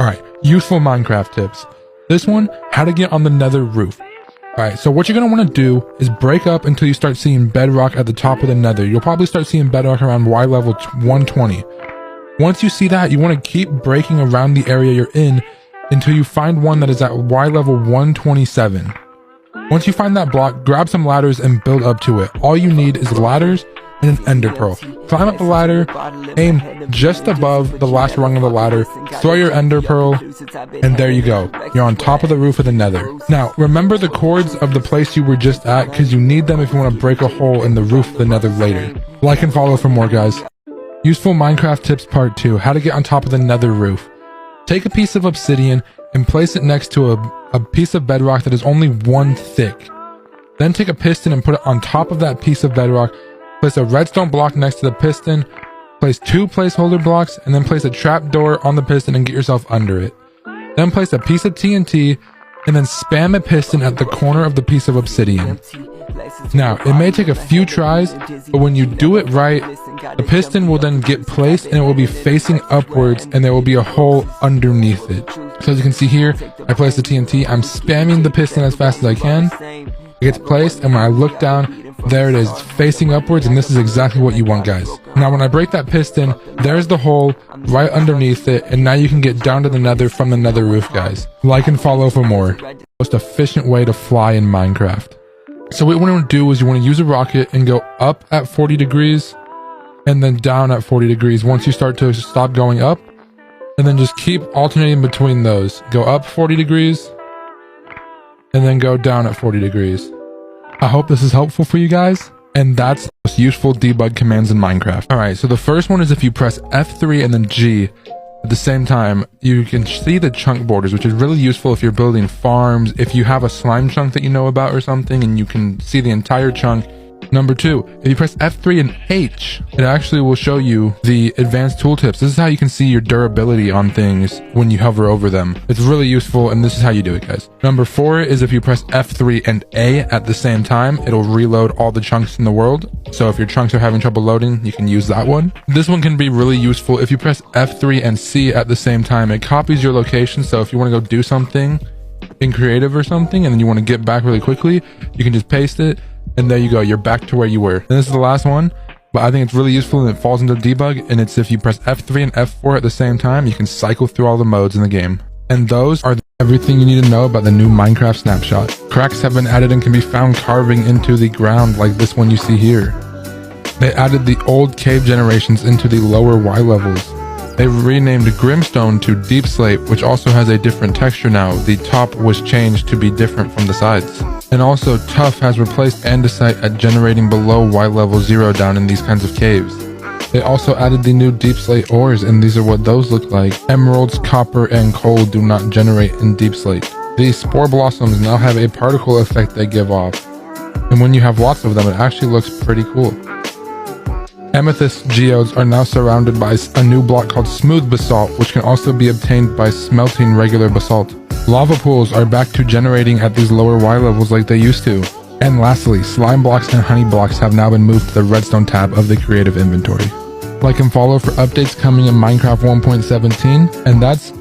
Alright, useful Minecraft tips. This one, how to get on the Nether roof. Alright, so what you're going to want to do is break up until you start seeing bedrock at the top of the Nether. You'll probably start seeing bedrock around Y level 120. Once you see that, you want to keep breaking around the area you're in until you find one that is at Y level 127. Once you find that block, grab some ladders and build up to it. All you need is ladders and an ender pearl. Climb up the ladder, aim just above the last rung of the ladder, throw your ender pearl, and there you go. You're on top of the roof of the Nether. Now, remember the cords of the place you were just at, because you need them if you want to break a hole in the roof of the Nether later. Like and follow for more, guys. Useful Minecraft tips part 2, how to get on top of the Nether roof. Take a piece of obsidian and place it next to a piece of bedrock that is only 1 thick. Then take a piston and put it on top of that piece of bedrock. Place a redstone block next to the piston, place 2 placeholder blocks, and then place a trapdoor on the piston and get yourself under it. Then place a piece of TNT, and then spam a piston at the corner of the piece of obsidian. Now, it may take a few tries, but when you do it right, the piston will then get placed and it will be facing upwards and there will be a hole underneath it. So as you can see here, I placed the TNT, I'm spamming the piston as fast as I can. It gets placed, and when I look down, there it is, facing upwards, and this is exactly what you want, guys. Now when I break that piston, there's the hole right underneath it, and now you can get down to the Nether from the Nether roof, guys. Like and follow for more. Most efficient way to fly in Minecraft. So what you want to do is you want to use a rocket and go up at 40 degrees and then down at 40 degrees once you start to stop going up, and then just keep alternating between those. Go up 40 degrees and then go down at 40 degrees. I hope this is helpful for you guys, and that's the most useful debug commands in Minecraft. Alright, so the first one is if you press F3 and then G at the same time, you can see the chunk borders, which is really useful if you're building farms, if you have a slime chunk that you know about or something, and you can see the entire chunk. Number 2, if you press F3 and H, it actually will show you the advanced tooltips. This is how you can see your durability on things when you hover over them. It's really useful, and this is how you do it, guys. Number 4 is if you press F3 and A at the same time, it'll reload all the chunks in the world. So if your chunks are having trouble loading, you can use that one. This one can be really useful if you press F3 and C at the same time. It copies your location, so if you want to go do something in creative or something, and then you want to get back really quickly, you can just paste it. And there you go, you're back to where you were. And this is the last one, but I think it's really useful and it falls into debug, and it's if you press F3 and F4 at the same time, you can cycle through all the modes in the game. And those are everything you need to know about the new Minecraft snapshot. Cracks have been added and can be found carving into the ground like this one you see here. They added the old cave generations into the lower Y levels. They renamed Grimstone to Deep Slate, which also has a different texture now. The top was changed to be different from the sides. And also, Tough has replaced Andesite at generating below Y level 0 down in these kinds of caves. They also added the new Deep Slate ores, and these are what those look like. Emeralds, copper, and coal do not generate in Deep Slate. These spore blossoms now have a particle effect they give off. And when you have lots of them, it actually looks pretty cool. Amethyst geodes are now surrounded by a new block called Smooth Basalt, which can also be obtained by smelting regular basalt. Lava pools are back to generating at these lower Y levels like they used to. And lastly, slime blocks and honey blocks have now been moved to the redstone tab of the creative inventory. Like and follow for updates coming in Minecraft 1.17, and that's